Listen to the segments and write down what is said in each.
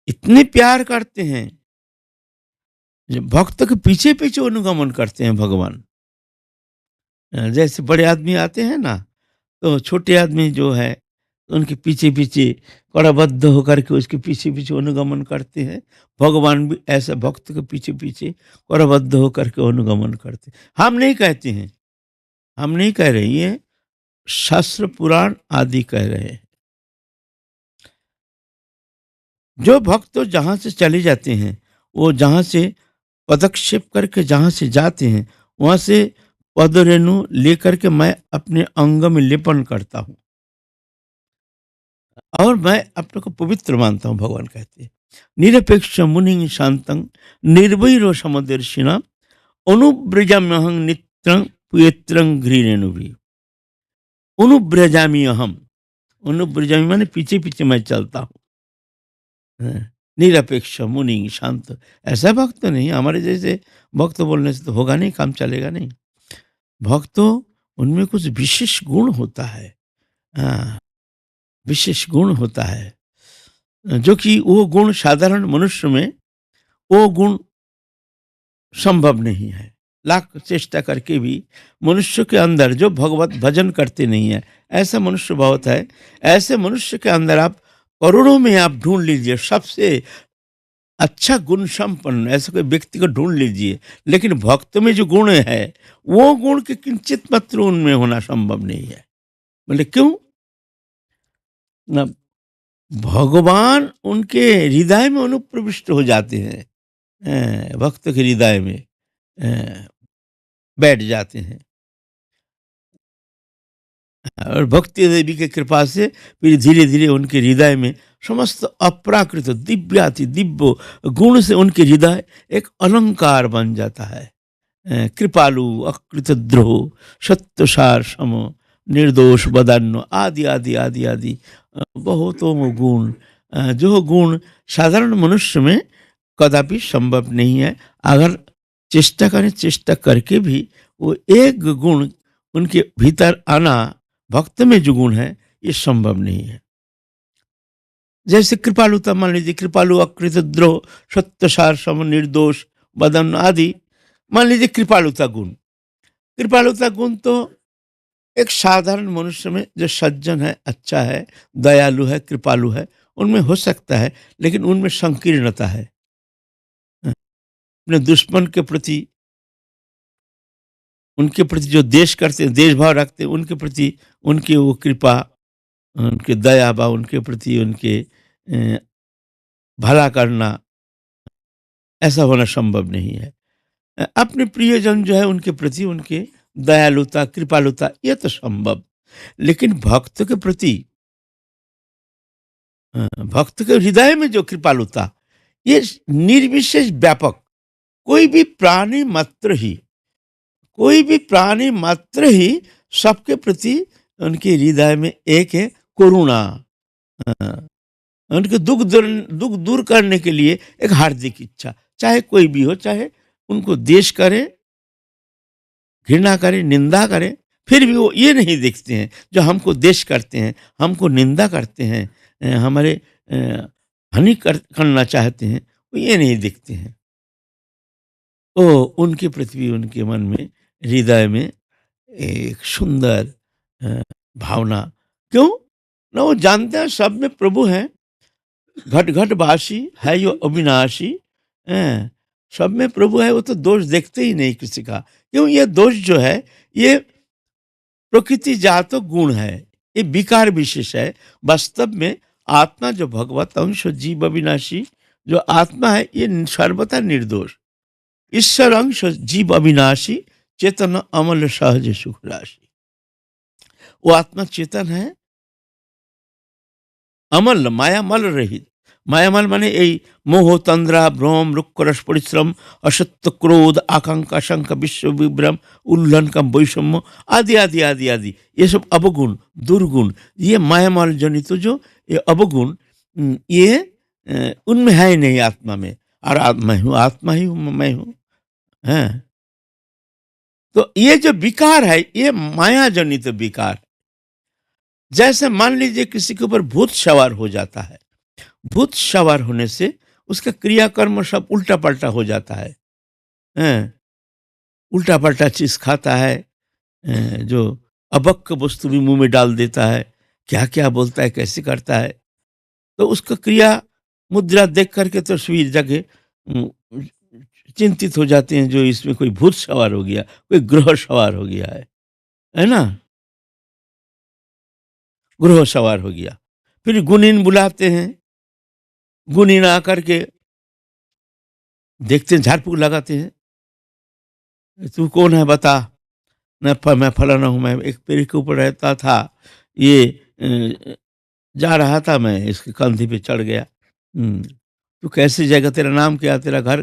इतने प्यार करते हैं, जो भक्त के पीछे-पीछे अनुगमन करते हैं भगवान। जैसे बड़े आदमी आते हैं ना, तो छोटे आदमी जो है, उनके पीछे-पीछे कड़ाबद्ध होकर के उसके पीछे-पीछे अनुगमन करते हैं। भगवान भी ऐसे भक्त के पीछे-पीछे कड़ाबद्ध होकर के अनुगमन करते हैं। हम नहीं कहते हैं, हम नहीं कह रहे, ये शास्त्र पुराण आदि कह रहे हैं। जो भक्त जहाँ से चले जाते हैं, वो जहाँ से पदक्षेप करके जहाँ से जाते हैं, वहाँ से पदरेणु लेकर के मैं अपने अंग में लेपन करता हूँ और मैं अपने को पवित्र मानता हूँ, भगवान कहते हैं। निरपेक्ष मुनि शांतं निर्वैरो समदर्शिना अनुव्रजाम्यहं नित्यं पवित्रं घृणेनुभिः। अनुव्रजामि अहम, अनुव्रजामि माने पीछे पीछे मैं चलता हूँ। हाँ, निरपेक्ष मुनि शांत, ऐसा भक्त नहीं, हमारे जैसे भक्त बोलने से तो होगा नहीं, काम चलेगा नहीं। भक्तों, उनमें कुछ विशेष गुण होता है। हाँ, विशेष गुण होता है, जो कि वो गुण साधारण मनुष्य में वो गुण संभव नहीं है। लाख चेष्टा करके भी मनुष्य के अंदर जो भगवत भजन करते नहीं है, ऐसा मनुष्य बहुत है। ऐसे मनुष्य के अंदर आप करोड़ों में आप ढूंढ लीजिए, सबसे अच्छा गुण संपन्न ऐसे कोई व्यक्ति को ढूंढ लीजिए, लेकिन भक्त में जो गुण है, वो गुण के किंचित मात्र उनमें होना संभव नहीं है। बोले क्यों? ना, भगवान उनके हृदय में अनुप्रविष्ट हो जाते हैं। भक्त के हृदय में अ, बैठ जाते हैं और भक्ति देवी की कृपा से फिर धीरे धीरे उनके हृदय में समस्त अप्राकृत दिव्याति दिव्य गुण से उनके हृदय एक अलंकार बन जाता है। कृपालु अकृतद्रोह सत्यसार सम निर्दोष बदान्य आदि आदि आदि आदि बहुतों गुण, जो गुण साधारण मनुष्य में कदापि संभव नहीं है। अगर चेष्टा करें, चेष्टा करके भी वो एक गुण उनके भीतर आना, भक्त में जो गुण है, ये संभव नहीं है। जैसे कृपालुता, मान लीजिए कृपालु अकृतद्रोह सत्यसार सम निर्दोष बदन आदि, मान लीजिए कृपालुता गुण। कृपालुता गुण तो एक साधारण मनुष्य में जो सज्जन है, अच्छा है, दयालु है, कृपालु है, उनमें हो सकता है, लेकिन उनमें संकीर्णता है। अपने दुश्मन के प्रति, उनके प्रति जो देश करते हैं, देश भाव रखते हैं, उनके प्रति उनकी वो कृपा, उनके दया बा उनके प्रति उनके भला करना, ऐसा होना संभव नहीं है। अपने प्रियजन जो है उनके प्रति उनके दयालुता कृपालुता, ये तो संभव। लेकिन भक्त के प्रति, भक्त के हृदय में जो कृपालुता, ये निर्विशेष व्यापक, कोई भी प्राणी मात्र ही, कोई भी प्राणी मात्र ही सबके प्रति उनके हृदय में एक है करुणा। उनके दुख दूर करने के लिए एक हार्दिक इच्छा, चाहे कोई भी हो, चाहे उनको द्वेष करे, घृणा करे, निंदा करे, फिर भी वो ये नहीं देखते हैं, जो हमको द्वेष करते हैं, हमको निंदा करते हैं, हमारे करना चाहते हैं, वो ये नहीं देखते हैं। तो उनके प्रति भी उनके मन में, हृदय में एक सुंदर अ, भावना। क्यों? ना वो जानते हैं सब में प्रभु हैं, घट घट वासी है यो अविनाशी। हैं, सब में प्रभु है, वो तो दोष देखते ही नहीं किसी का। क्यों? ये दोष जो है, ये प्रकृति जात गुण है, ये विकार विशेष है। वास्तव में आत्मा जो भगवत अंश जीव अविनाशी जो आत्मा है, ये सर्वथा निर्दोष। ईश्वर अंश जीव अविनाशी चेतन अमल सहज सुख राशि। वो आत्मा चेतन है, अमल मायामल रहित। मायामल माने यही मोह तंद्रा भ्रम रुक्करस परिश्रम असत्य क्रोध आकांक्षा शंका विश्व विभ्रम उल्लन का वैषम्य आदि आदि आदि आदि, ये सब अवगुण दुर्गुण, ये मायामल जनित जो ये अवगुण, ये उनमें है ही नहीं आत्मा में। और मैं हूँ, आत्मा ही हूँ, मैं हूँ। हैं, तो ये जो विकार है, ये माया जनित विकार। जैसे मान लीजिए किसी के ऊपर भूत सवार हो जाता है, भूत सवार होने से उसका क्रियाकर्म सब उल्टा-पल्टा हो जाता है। हैं? उल्टा-पल्टा चीज़ खाता है, जो अबक वस्तु भी मुँह में डाल देता है, क्या-क्या बोलता है, कैसे करता है। तो उसका क्रिया मुद्रा देख कर के तो सभी जगह उम, चिंतित हो जाते हैं, जो इसमें कोई भूत सवार हो गया, कोई ग्रह सवार हो गया है ना? ग्रह सवार हो गया। फिर गुनीन बुलाते हैं, गुनीन आकर के देखते हैं, झाड़-फूँक लगाते हैं, "तू कौन है बता?" मैं फलाना हूँ, मैं एक पेड़ के ऊपर रहता था, ये जा रहा था, मैं इसके कंधे पे चढ़ गया। तू कैसे जाएगा, तेरा नाम क्या, तेरा घर,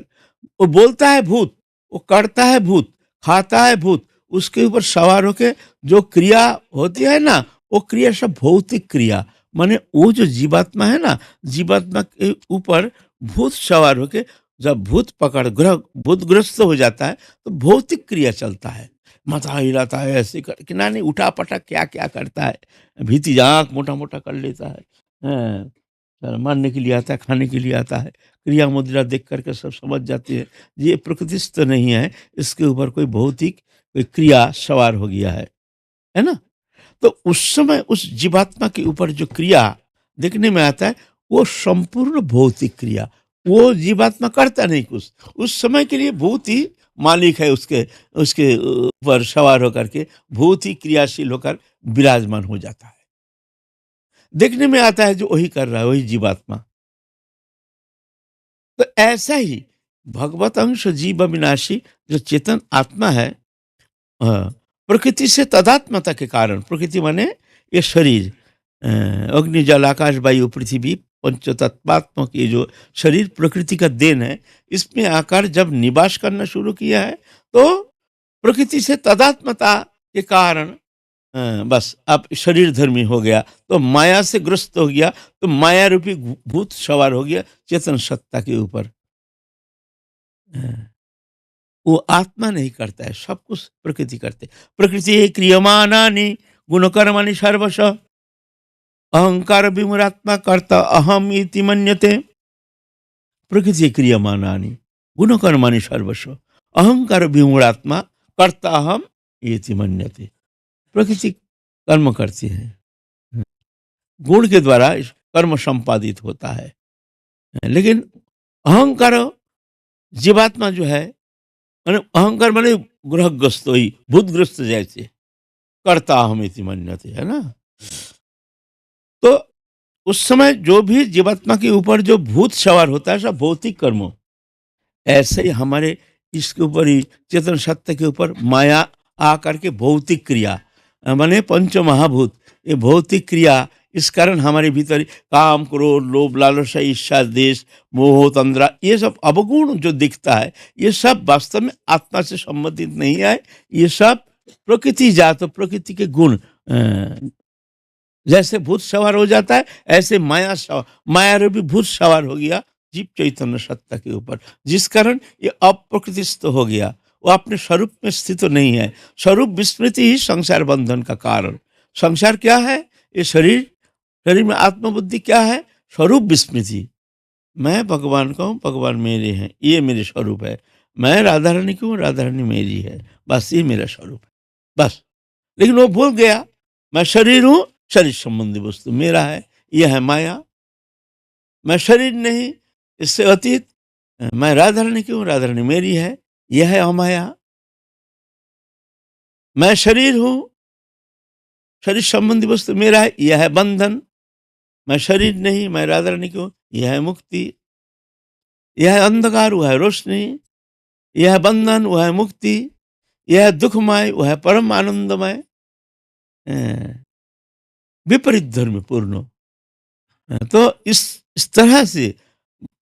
वो बोलता है भूत, वो करता है भूत, खाता है भूत, उसके ऊपर सवार होके जो क्रिया होती है ना, वो क्रिया सब भौतिक क्रिया, माने वो जो जीवात्मा है ना, जीवात्मा के ऊपर भूत सवार होके जब भूत पकड़ ग्रह भूतग्रस्त हो जाता है, तो भौतिक क्रिया चलता है, माथा हिलाता है, ऐसे कर कि ना नहीं उठा पटक क्या क्या करता है, भीती आँख मोटा मोटा कर लेता है, हाँ, मारने के लिए आता है, खाने के लिए आता है, क्रिया मुद्रा देख करके सब समझ जाते हैं ये प्रकृतिस्थ नहीं है, इसके ऊपर कोई भौतिक कोई क्रिया सवार हो गया है ना? तो उस समय उस जीवात्मा के ऊपर जो क्रिया देखने में आता है, वो संपूर्ण भौतिक क्रिया, वो जीवात्मा करता नहीं कुछ, उस समय के लिए भूत ही मालिक है, उसके उसके ऊपर सवार होकर के भूत ही क्रियाशील होकर विराजमान हो जाता है। देखने में आता है जो वही कर रहा है, वही जीवात्मा। तो ऐसा ही भगवत अंश जीव अविनाशी जो चेतन आत्मा है, हाँ, प्रकृति से तदात्मता के कारण, प्रकृति माने ये शरीर, अग्नि जल आकाश वायु पृथ्वी पंचतत्वात्मक ये जो शरीर प्रकृति का देन है, इसमें आकर जब निवास करना शुरू किया है, तो प्रकृति से तदात्मता के कारण बस अब शरीर धर्मी हो गया, तो माया से ग्रस्त हो गया, तो माया रूपी भूत सवार हो गया चेतन सत्ता के ऊपर। वो आत्मा नहीं करता है, सब कुछ प्रकृति करते। प्रकृति क्रियमाणानि गुणकर्माणि सर्वश अहंकार विमुरात्मा कर्ता अहम इति मन्यते। प्रकृति क्रियमाणानि गुणकर्माणि सर्वश अहंकार विमुरात्मा कर्ता अहम इति मन्यते। प्रकृति कर्म करती है, गुण के द्वारा इस कर्म संपादित होता है, लेकिन अहंकार जीवात्मा जो है, माने अहंकार माने ग्रहग्रस्त ही भूतग्रस्त जैसे करता हम इति मन्यते, है ना? तो उस समय जो भी जीवात्मा के ऊपर जो भूत सवार होता है सब भौतिक कर्म, ऐसे ही हमारे इसके ऊपर ही चेतन सत्य के ऊपर माया आकर के भौतिक क्रिया, माने पंच महाभूत, ये भौतिक क्रिया, इस कारण हमारे भीतर काम क्रोध लोभ लालसा ईर्ष्या देश मोह तंद्रा ये सब अवगुण जो दिखता है, ये सब वास्तव में आत्मा से संबंधित नहीं है, ये सब प्रकृति जात प्रकृति के गुण, जैसे भूत सवार हो जाता है, ऐसे माया रूपी भूत सवार हो गया जीव चैतन्य सत्ता के ऊपर, जिस कारण ये अप्रकृतिस्थ हो गया, वो अपने स्वरूप में स्थित नहीं है। स्वरूप विस्मृति ही संसार बंधन का कारण। संसार क्या है? ये शरीर, शरीर में आत्मबुद्धि क्या है? स्वरूप विस्मृति। मैं भगवान का हूँ, भगवान मेरे हैं, ये मेरे स्वरूप है। मैं राधा रानी की हूँ, राधा रानी मेरी है, बस ये मेरा स्वरूप है, बस। लेकिन वो भूल गया, मैं शरीर हूँ, शरीर संबंधी वस्तु मेरा है, यह है माया। मैं शरीर नहीं, इससे अतीत, मैं राधा रानी की हूँ, राधा रानी मेरी है, यह है अमाया। मैं शरीर हूँ, शरीर संबंधी वस्तु मेरा है, यह है बंधन। मैं शरीर नहीं, मैं राधा रानी की हूँ, यह है मुक्ति। यह है अंधकार, वह है रोशनी। यह है बंधन, वह है मुक्ति। यह है दुखमय, वह है परम आनंदमय। विपरीत धर्म पूर्ण। तो इस तरह से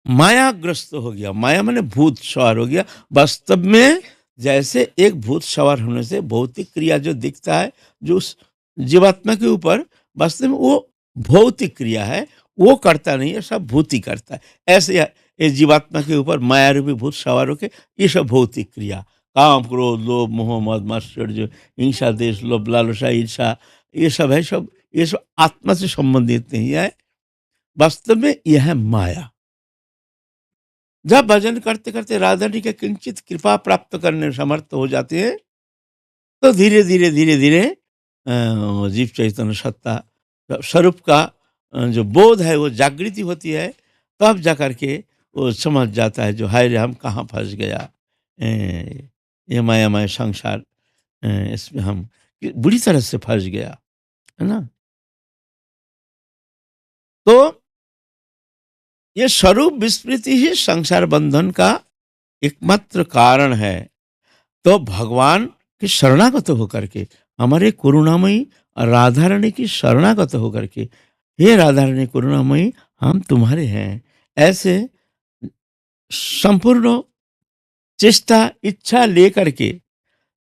मायाग्रस्त हो गया, माया माने भूत सवार हो गया। वास्तव में जैसे एक भूत सवार होने से भौतिक क्रिया जो दिखता है, जो उस जीवात्मा के ऊपर, वास्तव में वो भौतिक क्रिया है, वो करता नहीं है, सब भूत ही करता है। ऐसे ये जीवात्मा के ऊपर माया रूपी भूत सवार होके ये सब भौतिक क्रिया, काम क्रोध लोभ मोह मद मात्सर्य हिंसा देश लोभ लालसा ईर्षा, ये सब है, सब ये सब आत्मा से संबंधित नहीं है, वास्तव में यह है माया। जब भजन करते करते राधा रानी के किंचित कृपा प्राप्त करने में समर्थ हो जाते हैं, तो धीरे धीरे धीरे धीरे जीव चैतन्य सत्ता स्वरूप का जो बोध है वो जागृति होती है। तब जा करके वो समझ जाता है जो हाय रे हम कहाँ फंस गया, ये मायामय संसार, इसमें हम बुरी तरह से फंस गया, है ना। तो ये स्वरूप विस्मृति ही संसार बंधन का एकमात्र कारण है। तो भगवान के शरणागत होकर के, हमारे करुणामयी राधा रानी की शरणागत होकर के, हे राधा रानी करुणामयी हम तुम्हारे हैं, ऐसे संपूर्ण चेष्टा इच्छा लेकर के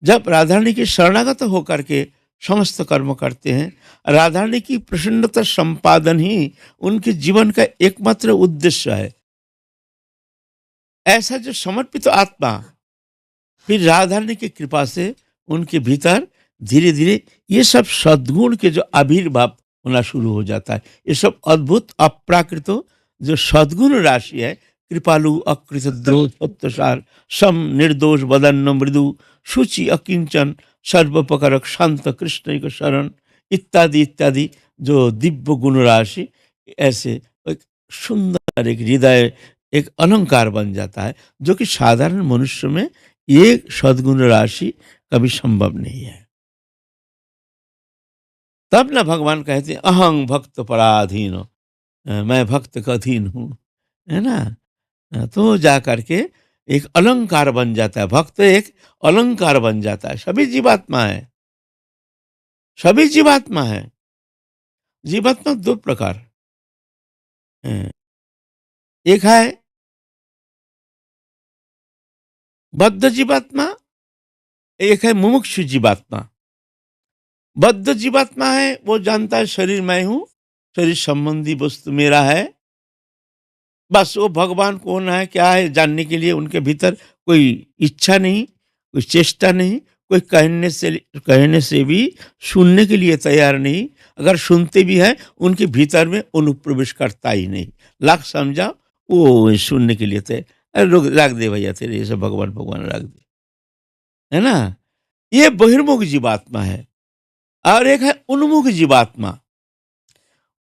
जब राधा रानी की शरणागत होकर के समस्त कर्म करते हैं, राधा रानी की प्रसन्नता संपादन ही उनके जीवन का एकमात्र उद्देश्य है। ऐसा जो समर्पित आत्मा फिर राधा रानी की कृपा से उनके भीतर धीरे धीरे ये सब सद्गुण के जो आविर्भाव होना शुरू हो जाता है। ये सब अद्भुत अप्राकृत जो सद्गुण राशि है, कृपालु अकृत द्रोह सत्यसार सम निर्दोष बदन्न मृदु शुचि अकिंचन सर्वोपकारक शांत कृष्ण का शरण इत्यादि इत्यादि जो दिव्य गुण राशि, ऐसे एक सुंदर एक हृदय एक अलंकार बन जाता है, जो कि साधारण मनुष्य में ये सद्गुण राशि कभी संभव नहीं है। तब ना भगवान कहते हैं अहं भक्त पराधीन, मैं भक्त का अधीन हूँ, है ना। तो जा करके एक अलंकार बन जाता है, भक्त एक अलंकार बन जाता है। सभी जीवात्मा है, सभी जीवात्मा है। जीवात्मा दो प्रकार हैं। एक है बद्ध जीवात्मा, एक है मुमुक्षु जीवात्मा। बद्ध जीवात्मा है वो जानता है शरीर मैं हूं, शरीर संबंधी वस्तु मेरा है, बस वो भगवान कौन है क्या है जानने के लिए उनके भीतर कोई इच्छा नहीं, कोई चेष्टा नहीं, कोई कहने से भी सुनने के लिए तैयार नहीं। अगर सुनते भी हैं उनके भीतर में अनुप्रवेश करता ही नहीं। लाख समझा वो सुनने के लिए तैयार, अरे रख दे भैया तेरे ये सब भगवान भगवान रख दे, है ना। ये बहिर्मुख जीवात्मा है। और एक है उन्मुख जीवात्मा,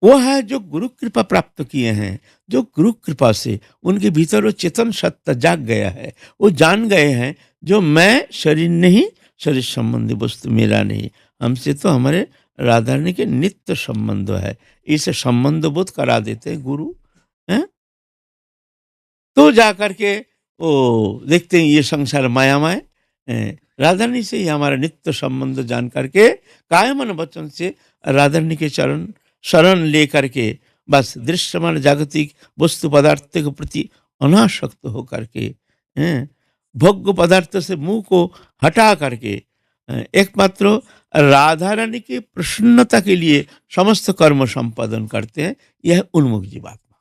वो है जो गुरु कृपा प्राप्त किए हैं, जो गुरु कृपा से उनके भीतर वो चेतन सत्ता जाग गया है, वो जान गए हैं जो मैं शरीर नहीं, शरीर संबंधी वस्तु मेरा नहीं, हमसे तो हमारे राधा रानी के नित्य संबंध है। इसे संबंध बोध करा देते हैं गुरु, हैं। तो जा करके वो देखते हैं ये संसार मायामय, राधा रानी से ही हमारा नित्य संबंध जान करके काया मन वचन से राधा रानी के चरण शरण लेकर के बस दृश्यमान जागतिक वस्तु पदार्थ के प्रति अनासक्त होकर के, भोग्य पदार्थ से मुंह को हटा करके एकमात्र राधा रानी की प्रसन्नता के लिए समस्त कर्म संपादन करते हैं। यह उन्मुख जीवात्मा।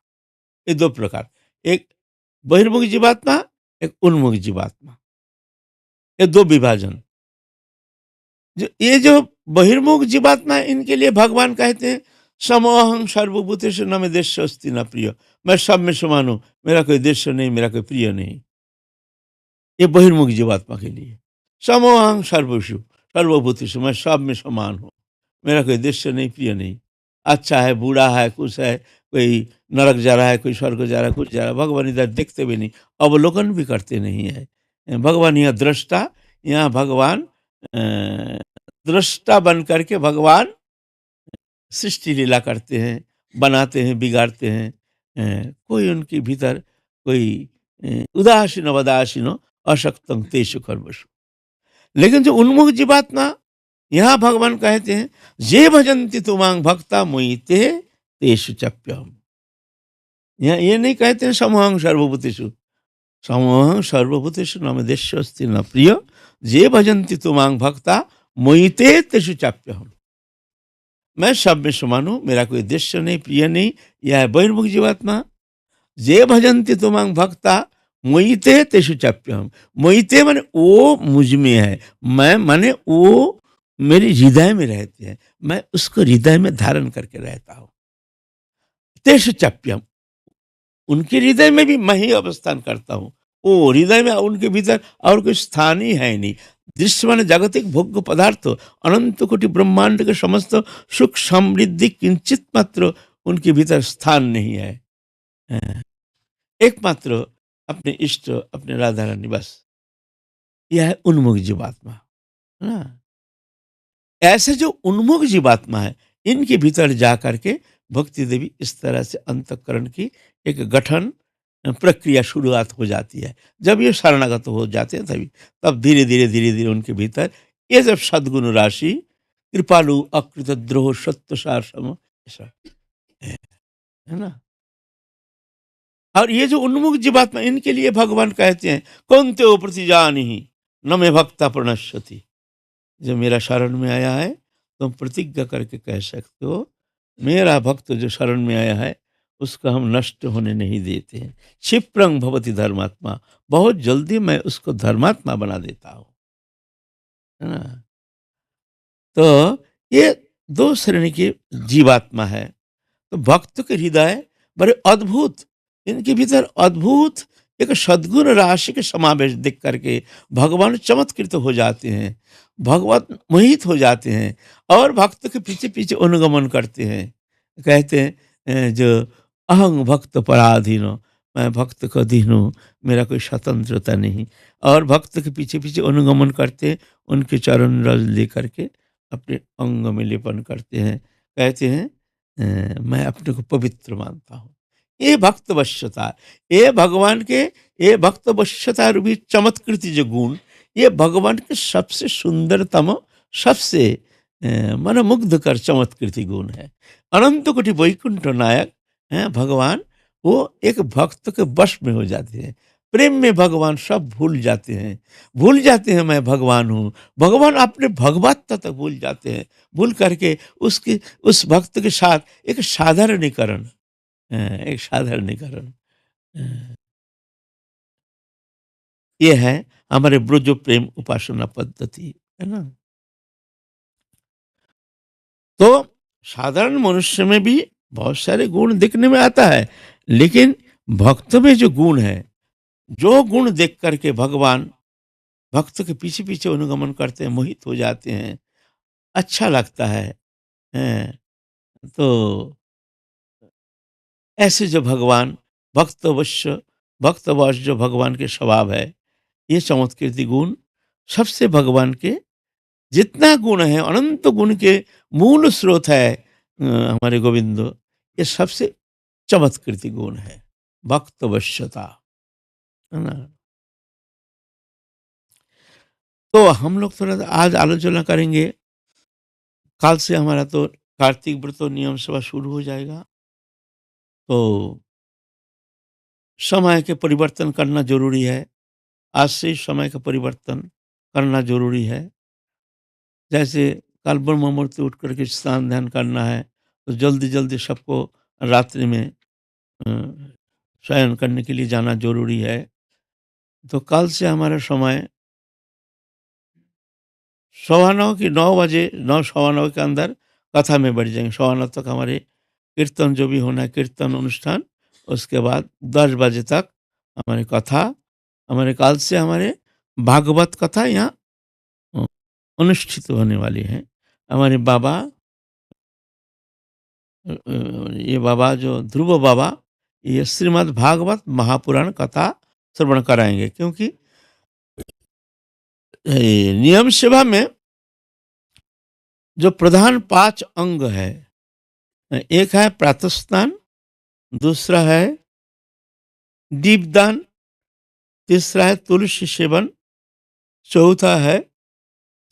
ये दो प्रकार, एक बहिर्मुख जीवात्मा, एक उन्मुख जीवात्मा, ये दो विभाजन। जो ये जो बहिर्मुख जीवात्मा है, इनके लिए भगवान कहते हैं समोहं सर्वभूतेषु न मे देश अस्ति न प्रिय, मैं सब में समान हूं, मेरा कोई देश नहीं, मेरा कोई प्रिय नहीं। ये बहिर्मुख जीवात्मा के लिए समोहं सर्वभूषु सर्वभूतेषु, मैं सब में समान हूँ, मेरा कोई देश नहीं प्रिय नहीं। अच्छा है बूढ़ा है कुछ है, कोई नरक जा रहा है, कोई स्वर्ग जा रहा है, कुछ जा रहा है, भगवान इधर देखते भी नहीं, अवलोकन भी करते नहीं है। भगवान यहाँ दृष्टा, यहाँ भगवान अ, दृष्टा बन करके भगवान सृष्टि लीला करते हैं, बनाते हैं, बिगाड़ते हैं। कोई उनके भीतर कोई उदासीन अवदासीन अशक्तम तेषु कर्मसु। लेकिन जो उन्मुख जीवात्मा, यहाँ भगवान कहते हैं जे भजन्ति तुमांग भक्ता मोहिते तेषु चप्यहम्। यहाँ ये नहीं कहते हैं समूहं सर्वभूतेषु, समूहं सर्वभूतेषु न मे देश्य अस्ति न प्रिय, जे भजन्ति तुमांग भक्ता मोहिते तेषु चप्यहम्। मैं सब में समान हूं, मेरा कोई देश्य नहीं, प्रिय नहीं। यह है बहिर्मुख जीवात्मा। जे भजन्ति तुमांग भक्ता मोहिते तेषु चप्यहम्। मोहिते माने वो मुझ में है, मैं माने वो मेरे हृदय में रहते हैं, मैं उसको हृदय में धारण करके रहता हूँ। तेषु चाप्यम, उनके हृदय में भी मैं ही अवस्थान करता हूँ। वो हृदय में उनके भीतर और कोई स्थान ही है नहीं। दृश्य माने जागतिक भोग्य पदार्थ, अनंत कोटि ब्रह्मांड के समस्त सुख समृद्धि किंचित मात्र उनके भीतर स्थान नहीं है। हाँ, एकमात्र अपने इष्ट, अपने राधा रानी बस। यह है उन्मुख जीवात्मा, है ना? ऐसे जो उन्मुख जीवात्मा है, इनके भीतर जा करके भक्ति देवी इस तरह से अंतःकरण की एक गठन प्रक्रिया शुरुआत हो जाती है। जब ये शरणागत हो जाते हैं तभी, तब धीरे-धीरे उनके भीतर ये जब सद्गुण राशि, कृपालु, अकृतद्रोह, सत्वसार सम, ऐसा है ना? और ये जो उन्मुख जीवात्मा, इनके लिए भगवान कहते हैं, कौन्तेय प्रतिजानीहि न मे भक्ता प्रणश्यति। जो मेरा शरण में आया है, तुम प्रतिज्ञा करके कह सकते हो, मेरा भक्त जो शरण में आया है, उसका हम नष्ट होने नहीं देते हैं। क्षिप्रं भवति धर्मात्मा, बहुत जल्दी मैं उसको धर्मात्मा बना देता हूँ, है ना? तो ये दो श्रेणी की जीवात्मा है। तो भक्त के हृदय बड़े अद्भुत, इनके भीतर अद्भुत एक सद्गुण राशि के समावेश देख करके भगवान चमत्कृत हो जाते हैं, भगवत मोहित हो जाते हैं और भक्त के पीछे पीछे अनुगमन करते हैं। कहते हैं जो अहंग भक्त पराधीनो, मैं भक्त का अधीन हूँ, मेरा कोई स्वतंत्रता नहीं। और भक्त के पीछे पीछे अनुगमन करते हैं, उनके चरण रज लेकर के अपने अंग में लेपन करते हैं। कहते हैं मैं अपने को पवित्र मानता हूँ। ये भक्त वश्यता, ये भगवान के, ये भक्त वश्यता रूपी चमत्कृति जो गुण, ये भगवान के सबसे सुंदरतम, सबसे मनमुग्ध कर चमत्कृति गुण है। अनंत कोटि वैकुंठ नायक हैं भगवान, वो एक भक्त के वश में हो जाते हैं। प्रेम में भगवान सब भूल जाते हैं, भूल जाते हैं मैं भगवान हूँ। भगवान अपने भगवत्ता तक भूल जाते हैं, भूल करके उसके, उस भक्त के साथ एक साधारणीकरण, एक साधारणीकरण, अ, ये है हमारे ब्रज प्रेम उपासना पद्धति, है ना? तो साधारण मनुष्य में भी बहुत सारे गुण दिखने में आता है, लेकिन भक्त में जो गुण है, जो गुण देख करके भगवान भक्त के पीछे पीछे अनुगमन करते हैं, मोहित हो जाते हैं, अच्छा लगता है। हैं, तो ऐसे जो भगवान भक्तवश्य, भक्तवश जो भगवान के स्वभाव है, ये चमत्कृति गुण सबसे भगवान के जितना गुण है, अनंत गुण के मूल स्रोत है हमारे गोविंद, ये सबसे चमत्कृति गुण है, भक्तवश्यता, है ना? तो हम लोग थोड़ा आज आलोचना करेंगे। कल से हमारा तो कार्तिक व्रत और नियम सभा शुरू हो जाएगा। तो समय के परिवर्तन करना जरूरी है। आज से ही समय का परिवर्तन करना ज़रूरी है। जैसे कल ब्रह्म मुहूर्त से उठ कर के स्नान ध्यान करना है, तो जल्दी-जल्दी सबको रात्रि में अ, शयन करने के लिए जाना ज़रूरी है। तो कल से हमारा समय 9:15 की 9 बजे, 9 सवा 9 के अंदर कथा में बैठ जाएँगे। 9:15 तक हमारे कीर्तन जो भी होना है, कीर्तन अनुष्ठान, उसके बाद 10 बजे तक हमारी कथा, हमारे कल से हमारे भागवत कथा यहाँ अ, अनुष्ठित होने वाली हैं। हमारे बाबा ये बाबा जो ध्रुव बाबा, ये श्रीमद् भागवत महापुराण कथा श्रवण कराएँगे, क्योंकि नियम सेवा में जो प्रधान 5 अंग है, एक है प्रातः स्नान, दूसरा है दीपदान, तीसरा है तुलसी सेवन, चौथा है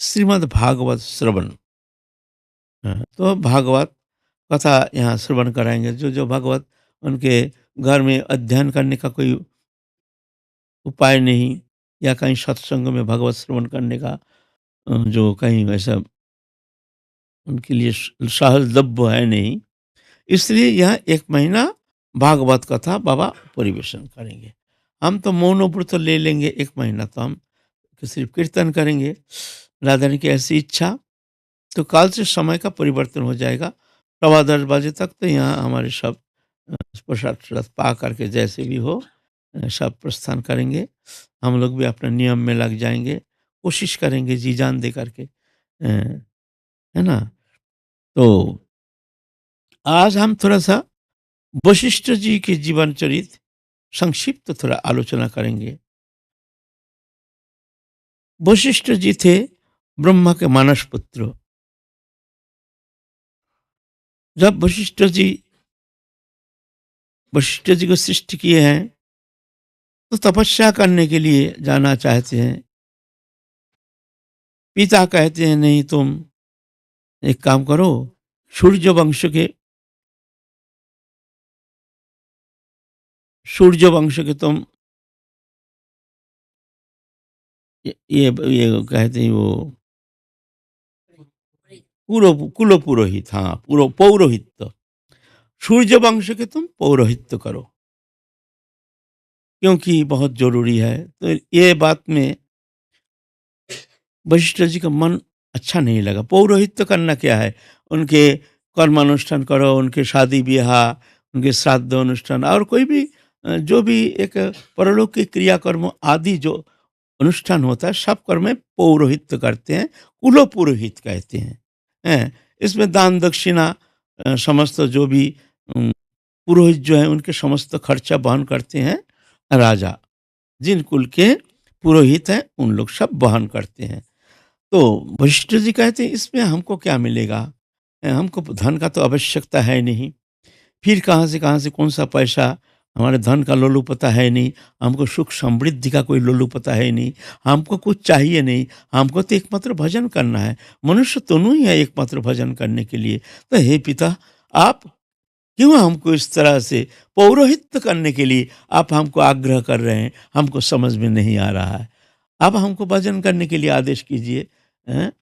श्रीमद् भागवत श्रवण। तो भागवत कथा यहाँ श्रवण कराएँगे। जो भागवत उनके घर में अध्ययन करने का कोई उपाय नहीं, या कहीं सत्संग में भगवत श्रवण करने का जो कहीं वैसा उनके लिए सहजलभ्य है नहीं, इसलिए यह 1 महीना भागवत कथा बाबा परिवेशन करेंगे। हम तो मौन व्रत ले लेंगे 1 महीना, तो हम सिर्फ कीर्तन करेंगे। राधा रानी की ऐसी इच्छा। तो काल से समय का परिवर्तन हो जाएगा। 10:15 बजे तक तो यहाँ हमारे सब पुरुषार्थ पा करके जैसे भी हो सब प्रस्थान करेंगे। हम लोग भी अपने नियम में लग जाएँगे, कोशिश करेंगे जी जान दे करके। है ना? तो आज हम थोड़ा-सा वशिष्ठ जी के जीवन चरित संक्षिप्त थोड़ा आलोचना करेंगे। वशिष्ठ जी थे ब्रह्मा के मानस पुत्र। जब वशिष्ठ जी को सृष्टि किए हैं, तो तपस्या करने के लिए जाना चाहते हैं। पिता कहते हैं नहीं तुम एक काम करो, सूर्य वंश के सूर्य वंश के तुम ये कहते हैं वो कुल पुरोहित, हाँ, पौरोहित्य। सूर्य वंश के तुम पौरोहित्य करो, क्योंकि बहुत ज़रूरी है। तो ये बात में वशिष्ठ जी का मन अच्छा नहीं लगा। पौरोहित्य करना क्या है? उनके कर्म अनुष्ठान करो, उनके शादी-ब्याह, उनके श्राद्ध अनुष्ठान और कोई भी जो भी एक परलौकिक क्रियाकर्म आदि जो अनुष्ठान होता है, सब कर्म में पौरोहित्य करते हैं, कुल पुरोहित कहते हैं। हैं? इसमें दान दक्षिणा समस्त जो भी उम, पुरोहित जो हैं उनके समस्त खर्चा वहन करते हैं राजा। जिन कुल के पुरोहित हैं उन लोग सब वहन करते हैं। तो वशिष्ठ जी कहते हैं इसमें हमको क्या मिलेगा? हमको धन का तो आवश्यकता है नहीं। फिर कहाँ से कौन-सा पैसा, हमारे धन का लोलुपता है नहीं, हमको सुख समृद्धि का कोई लोलुपता है नहीं, हमको कुछ चाहिए नहीं, हमको तो एकमात्र भजन करना है। मनुष्य दोनों ही है एकमात्र भजन करने के लिए। तो हे पिता, आप क्यों हमको इस तरह से पौरोहित्य करने के लिए आप हमको आग्रह कर रहे हैं? हमको समझ में नहीं आ रहा है। आप हमको भजन करने के लिए आदेश कीजिए। हैं?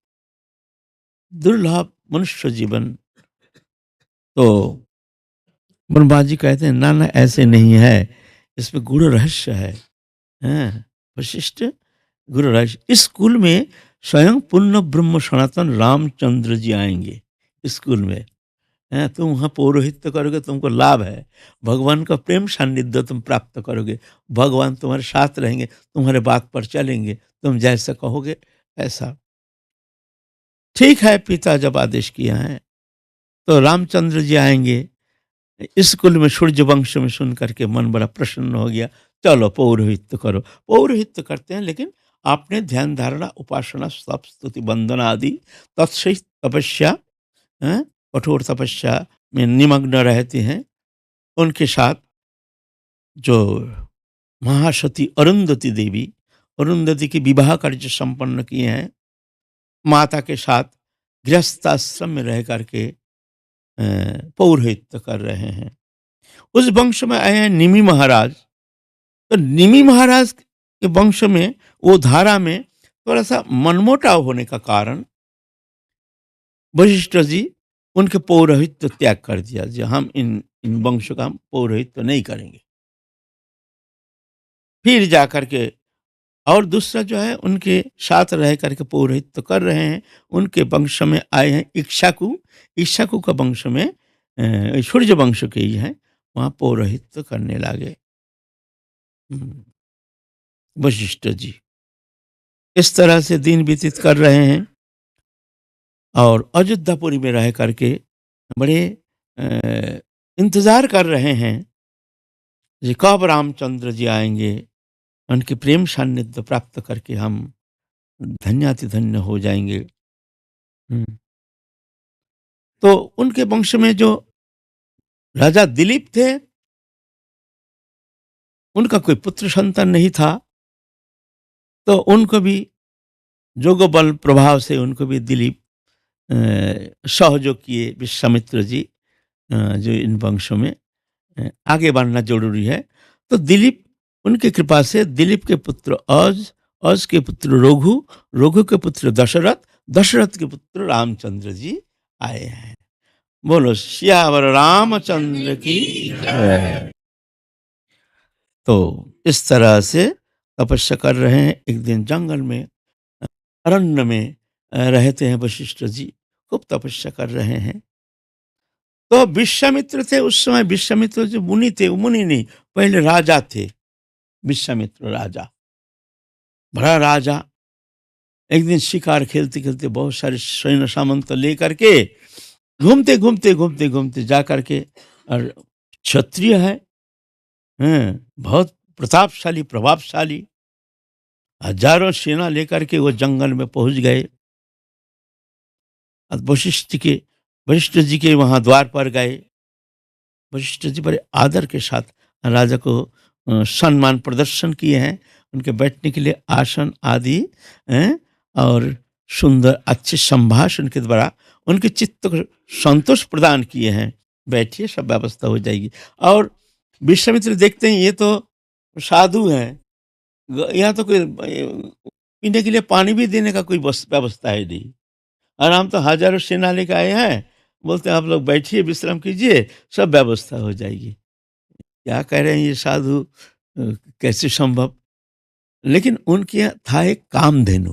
दुर्लभ मनुष्य जीवन। तो ब्रह्मा जी कहते हैं, ना, ना ऐसे नहीं है, इसमें गूढ़ रहस्य है। हैं? वशिष्ठ गूढ़ रहस्य इस स्कूल में स्वयं पूर्ण ब्रह्म सनातन रामचंद्र जी आएँगे, स्कूल में। हैं? तुम वहाँ पौरोहित्य करोगे, तुमको लाभ है। भगवान का प्रेम सान्निध्य तुम प्राप्त करोगे। भगवान तुम्हारे साथ रहेंगे, तुम्हारे बात पर चलेंगे, तुम जैसा कहोगे ऐसा। ठीक है, पिता जब आदेश किया है, तो रामचंद्र जी आएँगे। इस कुल में सूर्य वंश में सुन करके मन बड़ा प्रसन्न हो गया। चलो पौरोहित्य करो। पौरोहित्य करते हैं, लेकिन आपने ध्यान धारणा उपासना तप स्तुति वंदना आदि तत्सहित तपस्या, हैं, कठोर तपस्या में निमग्न रहते हैं। उनके साथ जो महासती अरुंधति देवी, अरुंधति के विवाह कार्य संपन्न किए हैं। माता के साथ गृहस्थाश्रम में रह करके पौरोहित्य कर रहे हैं। उस वंश में आए हैं निमि महाराज। तो निमि महाराज के वंश में, वो धारा में थोड़ा-सा मनमुटाव होने का कारण वशिष्ठ जी उनके पौरोहित्य त्याग कर दिया। जी, हम इन इन वंश का हम पौरोहित्य नहीं करेंगे। फिर जाकर के और दूसरा जो है उनके साथ रह करके पौरोहित्य कर रहे हैं। उनके वंश में आए हैं इक्ष्वाकु। इक्ष्वाकु का वंश में सूर्य वंश के ही हैं, वहाँ पौरोहित्य करने लगे। हुँ, वशिष्ठ जी। इस तरह से दिन व्यतीत कर रहे हैं और अयोध्यापुरी में रह करके बड़े अ, इंतज़ार कर रहे हैं कि कब रामचंद्र जी आएँगे, उनके प्रेम सान्निध्य प्राप्त करके हम धन्यातिधन्य हो जाएँगे। हुँ, तो उनके वंश में जो राजा दिलीप थे, उनका कोई पुत्र संतान नहीं था, तो उनको भी जोग बल प्रभाव से उनको भी दिलीप सहयोग किए विश्वामित्र जी। जो इन वंशों में आगे बढ़ना ज़रूरी है। तो दिलीप, उनकी कृपा से दिलीप के पुत्र अज, अज के पुत्र रघु, रघु के पुत्र दशरथ, दशरथ के पुत्र रामचंद्र जी आए हैं। बोलो सियावर रामचंद्र की जय। तो इस तरह से तपस्या कर रहे हैं। एक दिन जंगल में, अरण्य में रहते हैं वशिष्ठ जी, खूब तपस्या कर रहे हैं। तो विश्वामित्र थे उस समय, विश्वामित्र जो मुनि थे, वो मुनि नहीं, पहले राजा थे। विश्वामित्र राजा, बड़ा राजा, एक दिन शिकार खेलते-खेलते बहुत सारे सैन्य सामंत लेकर के घूमते जा करके, और क्षत्रिय है, बहुत प्रतापशाली, प्रभावशाली, हजारों सेना लेकर के वो जंगल में पहुंच गए। और वशिष्ठ जी के वहां द्वार पर गए। वशिष्ठ जी बड़े आदर के साथ राजा को सम्मान प्रदर्शन किए हैं, उनके बैठने के लिए आसन आदि हैं, और सुंदर अच्छे संभाषण के द्वारा उनके चित्त को संतोष प्रदान किए हैं। बैठिए, सब व्यवस्था हो जाएगी। और विश्वामित्र देखते हैं ये तो साधु हैं, यहाँ तो कोई पीने के लिए पानी भी देने का कोई व्यवस्था है नहीं, और हम तो हजारों सेना लेकर आए हैं। बोलते हैं आप लोग बैठिए, विश्राम कीजिए, सब व्यवस्था हो जाएगी। क्या कह रहे हैं ये साधु, कैसे संभव। लेकिन उनके यहाँ था एक कामधेनु,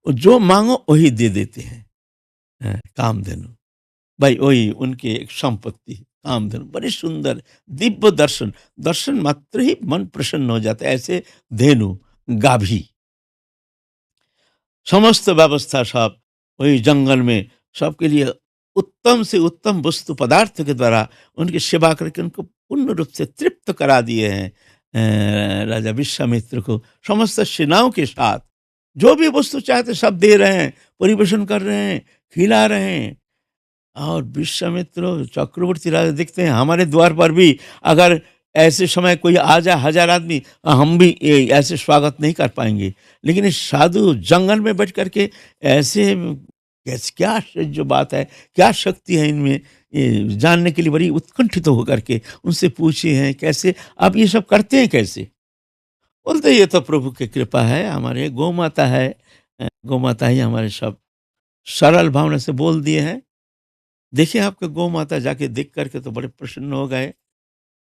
और जो मांगो वही दे देते हैं। कामधेनु, भाई वही उनकी एक संपत्ति, कामधेनु, बड़ी सुंदर दिव्य दर्शन, दर्शन मात्र ही मन प्रसन्न हो जाता है। ऐसे धेनु, गाभी, समस्त व्यवस्था सब वही जंगल में सबके लिए उत्तम से उत्तम वस्तु पदार्थ के द्वारा उनकी सेवा करके उनको पूर्ण रूप से तृप्त करा दिए हैं। राजा विश्वामित्र को समस्त सेनाओं के साथ जो भी वस्तु चाहते सब दे रहे हैं, परिवेशन कर रहे हैं, खिला रहे हैं। और विश्वामित्र चक्रवर्ती राजा देखते हैं हमारे द्वार पर भी अगर ऐसे समय कोई आ जाए, 1000 आदमी, हम भी ऐसे स्वागत नहीं कर पाएंगे। लेकिन इस साधु जंगल में बैठ करके ऐसे, कैसे, क्या आश्चर्य जो बात है, क्या शक्ति है इनमें, ये जानने के लिए बड़ी उत्कंठित होकर के उनसे पूछे हैं कैसे आप ये सब करते हैं कैसे। बोलते ये तो प्रभु की कृपा है, हमारे गौ माता है, गौ माता ही हमारे सब, सरल भावना से बोल दिए हैं। देखिए आपके गौ माता जाके देख करके तो बड़े प्रसन्न हो गए,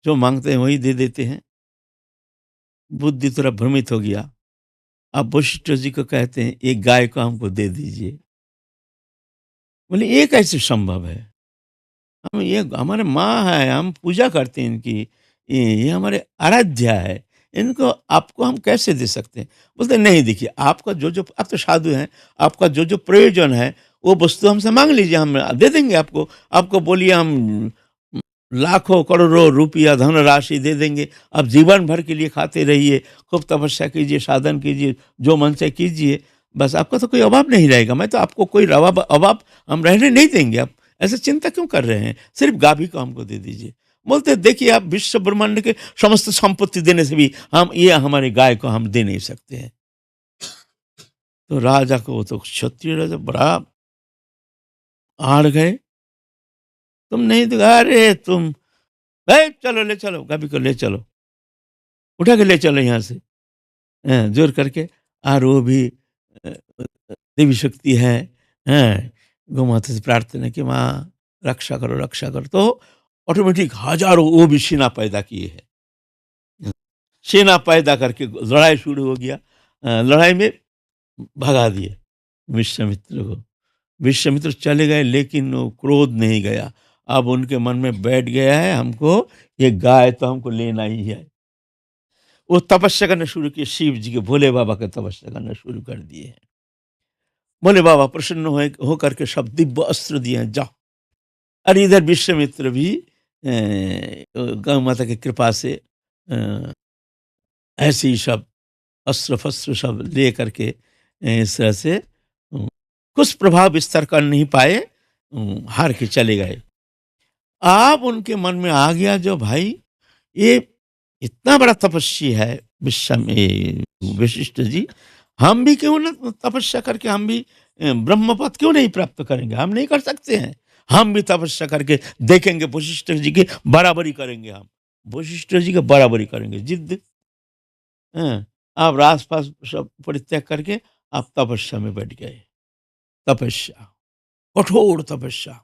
जो मांगते हैं वही दे देते हैं। बुद्धि थोड़ा भ्रमित हो गया। अब वशिष्ठ जी को कहते हैं एक गाय को हमको दे दीजिए। बोले ये कैसे संभव है, हम ये हमारे माँ है, हम पूजा करते हैं इनकी, ये हमारे आराध्या है, इनको आपको हम कैसे दे सकते हैं। बोलते नहीं, देखिए आपका जो जो, आप तो साधु हैं, आपका जो जो प्रयोजन है वो वस्तु हमसे मांग लीजिए, हम दे देंगे आपको। आपको बोलिए हम लाखों करोड़ों रुपया धनराशि दे देंगे, आप जीवन भर के लिए खाते रहिए, खूब तपस्या कीजिए, साधन कीजिए, जो मन से कीजिए, बस आपका तो कोई अभाव नहीं रहेगा। मैं तो आपको कोई अभाव हम रहने नहीं देंगे। आप ऐसे चिंता क्यों कर रहे हैं, सिर्फ गाभी को हमको दे दीजिए। बोलते देखिए आप विश्व ब्रह्मांड के समस्त संपत्ति देने से भी हम ये हमारे गाय को हम दे नहीं सकते हैं। तो राजा को, वो तो क्षत्रिय राजा बड़ा आड़ गए, तुम नहीं तो, अरे तुम चलो ले चलो, गाभी को ले चलो, उठा के ले चलो यहाँ से, जोर करके। और वो भी देवी शक्ति है, गौ माता से प्रार्थना कि माँ रक्षा करो, रक्षा करो। तो ऑटोमेटिक हजारों वो भी सेना पैदा किए है, सेना पैदा करके लड़ाई शुरू हो गया। लड़ाई में भगा दिए विश्वामित्र को। विश्वामित्र चले गए, लेकिन वो क्रोध नहीं गया। अब उनके मन में बैठ गया है हमको ये गाय तो हमको लेना ही है। वो तपस्या करना शुरू किए, शिव जी के, भोले बाबा के तपस्या करना शुरू कर दिए हैं। भोले बाबा प्रसन्न हो करके सब दिव्य अस्त्र दिए हैं, जाओ। और इधर विश्वामित्र भी गौ माता की कृपा से ऐसे ही सब अस्त्र फस्त्र सब ले करके इस तरह से कुछ प्रभाव विस्तार कर नहीं पाए, हार के चले गए। आप उनके मन में आ गया जो भाई ये इतना बड़ा तपस्वी है वशिष्ठ जी, हम भी क्यों ना तपस्या करके हम भी ब्रह्म पद क्यों नहीं प्राप्त करेंगे, हम नहीं कर सकते हैं। हम भी तपस्या करके देखेंगे, वशिष्ठ जी की बराबरी करेंगे, हम वशिष्ठ जी की बराबरी करेंगे। जिद, आप रास पास सब परित्याग करके आप तपस्या में बैठ गए। तपस्या, कठोर तपस्या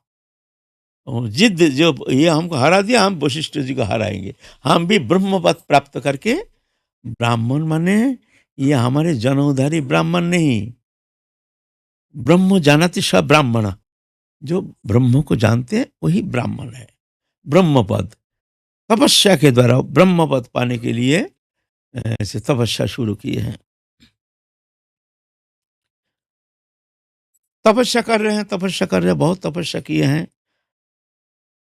और जिद, जो ये हमको हरा दिया, हम वशिष्ठ जी को हराएंगे। हम भी ब्रह्म पद प्राप्त करके, ब्राह्मण माने ये हमारे जनोधारी ब्राह्मण नहीं, ब्रह्म जानति स ब्राह्मण, जो ब्रह्म को जानते हैं वही ब्राह्मण है। ब्रह्म पद तपस्या के द्वारा ब्रह्म पद पाने के लिए ऐसे तपस्या शुरू किए हैं। तपस्या कर रहे हैं, तपस्या कर रहे हैं, बहुत तपस्या किए हैं।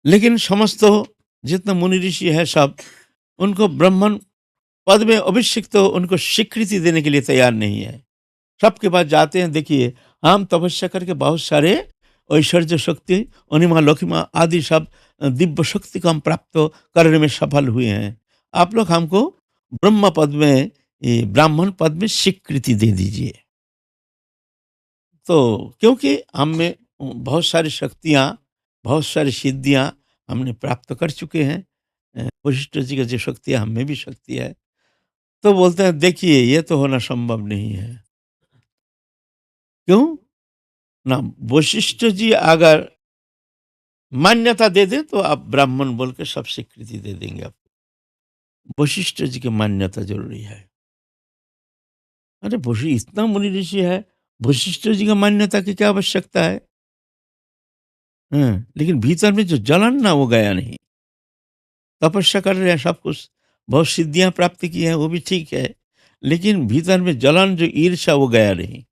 लेकिन समस्त जितने मुनि ऋषि है सब, उनको ब्राह्मण पद में अभिषिक्त उनको स्वीकृति देने के लिए तैयार नहीं है। सबके पास जाते हैं, देखिए हम तपस्या करके बहुत सारे ऐश्वर्य शक्ति, अनिमा लक्ष्मा आदि सब दिव्य शक्ति को हम प्राप्त करने में सफल हुए हैं। आप लोग हमको ब्रह्म पद में, ये ब्राह्मण पद में स्वीकृति दे दीजिए। तो क्योंकि हम में बहुत सारी शक्तियाँ, बहुत सारी सिद्धियाँ हमने प्राप्त कर चुके हैं। वशिष्ठ जी की जो शक्ति है, हम में भी शक्ति है। तो बोलते हैं देखिए ये तो होना संभव नहीं है। क्यों? ना वशिष्ठ जी अगर मान्यता दे दें तो आप ब्राह्मण बोल के सब स्वीकृति दे देंगे आपको। वशिष्ठ जी की मान्यता ज़रूरी है। अरे इतना मुनि ऋषि है, वशिष्ठ जी का मान्यता की क्या आवश्यकता है? लेकिन भीतर में जो जलन ना वो गया नहीं। तपस्या कर रहे हैं सब कुछ, बहुत सिद्धियाँ प्राप्त की हैं वो भी ठीक है, लेकिन भीतर में जलन जो ईर्ष्या वो गया नहीं।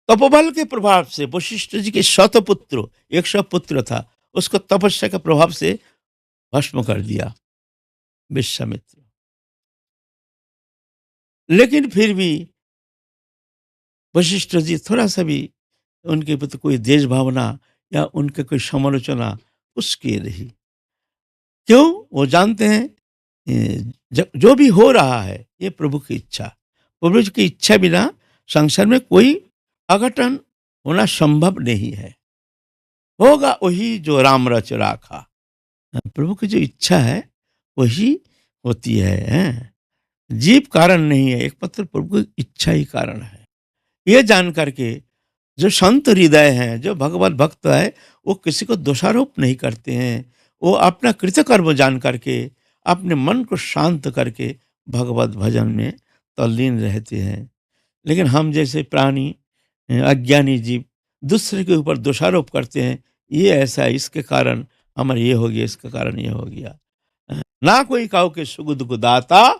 तपोबल के प्रभाव से वशिष्ठ जी के शतपुत्र, एक पुत्र था, उसको तपस्या के प्रभाव से भस्म कर दिया विश्वामित्र। लेकिन फिर भी वशिष्ठ जी थोड़ा-सा भी उनके प्रति कोई देश भावना या उनके कोई समालोचना उसकी रही। क्यों? वो जानते हैं जो भी हो रहा है ये प्रभु की इच्छा। प्रभु की इच्छा बिना संसार में कोई अघटन होना संभव नहीं है। होगा वही जो राम रच राखा। प्रभु की जो इच्छा है वही होती है, हैं? जीव कारण नहीं है, एकमात्र प्रभु की इच्छा ही कारण है। ये जान करके जो संत हृदय हैं, जो भगवत भक्त है, वो किसी को दोषारोप नहीं करते हैं। वो अपना कृतकर्म जान करके, अपने मन को शांत करके भगवत भजन में तल्लीन रहते हैं। लेकिन हम जैसे प्राणी, अज्ञानी जीव दूसरे के ऊपर दोषारोप करते हैं, ये ऐसा है, इसके कारण हमारा ये हो गया, इसके कारण ये हो गया। ना कोई काहू के सुख दुख दाता,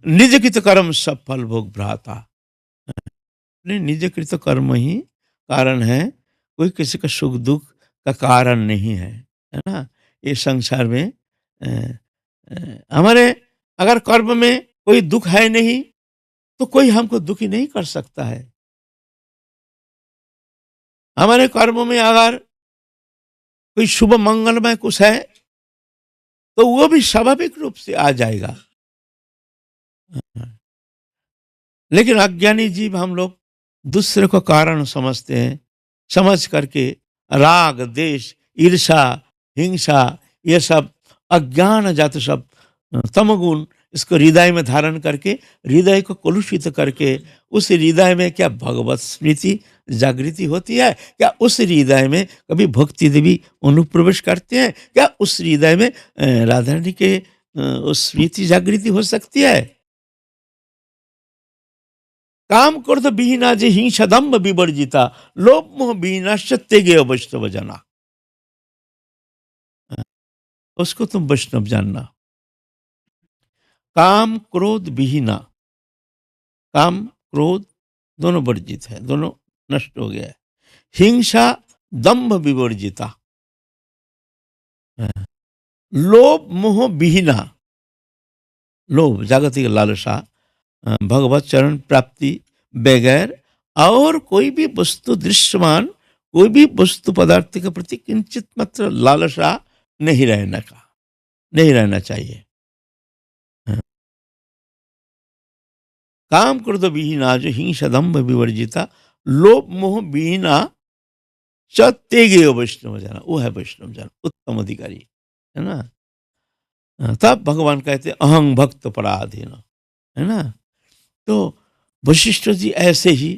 निज कृत कर्म सब फल भोग भ्राता। अपने निज कृत कर्म ही कारण है, कोई किसी का सुख दुख का कारण नहीं है ना? ये संसार में हमारे अगर कर्म में कोई दुख है नहीं, तो कोई हमको दुखी नहीं कर सकता है। हमारे कर्म में अगर कोई शुभ मंगलमय कुछ है, तो वो भी स्वाभाविक रूप से आ जाएगा। लेकिन अज्ञानी जीव हम लोग दूसरे को कारण समझते हैं, समझ करके राग, द्वेष, ईर्ष्या, हिंसा, ये सब अज्ञान जात सब तमगुण इसको हृदय में धारण करके, हृदय को कलुषित करके, उस हृदय में क्या भगवत स्मृति जागृति होती है? क्या उस हृदय में कभी भक्ति देवी अनुप्रवेश करते हैं? क्या उस हृदय में राधा रानी के उस स्मृति जागृति हो सकती है? काम क्रोध विहीना जे हिंसा दम्भ विवर्जिता, लोभ मोह विनाश तेगे वैष्णव जना। उसको तुम वैष्णव जानना। काम क्रोध विहीना, काम क्रोध दोनों वर्जित है, दोनों नष्ट हो गया है। हिंसा दम्भ विवर्जिता, लोभ मोह विहीना, लोभ जागतिक लालसा, भगवत चरण प्राप्ति बगैर और कोई भी वस्तु दृश्यमान, कोई भी वस्तु पदार्थ के प्रति किंचित मात्र लालसा नहीं रहना का, नहीं रहना चाहिए। हाँ। काम क्रोध विहीना जो हिंसा दम्भ विवर्जिता, लोभ मोह विहीना च तेगे वैष्णव जाना, वो है वैष्णव जाना, उत्तम अधिकारी, है ना? तब भगवान कहते अहं भक्त पराधीन, है ना? तो वशिष्ठ जी ऐसे ही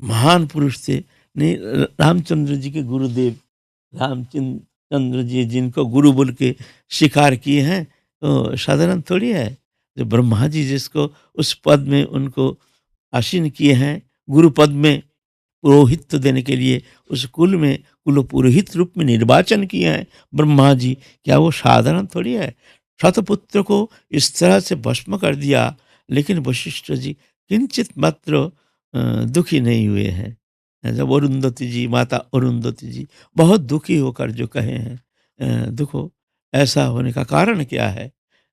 महान पुरुष थे। नहीं, रामचंद्र जी के गुरुदेव रामचंद्र चंद्र जी जिनको गुरु बोल के स्वीकार किए हैं, तो साधारण थोड़ी है। जो ब्रह्मा जी जिसको उस पद में उनको आसीन किए हैं, गुरु पद में पुरोहित्य देने के लिए उस कुल में कुल पुरोहित रूप में निर्वाचन किए हैं ब्रह्मा जी। क्या वो साधारण थोड़ी है? शतपुत्र को इस तरह से भस्म कर दिया, लेकिन वशिष्ठ जी किंचित मात्र दुखी नहीं हुए हैं। जब अरुंधति जी, माता अरुंधति जी बहुत दुखी होकर जो कहे हैं, देखो ऐसा होने का कारण क्या है?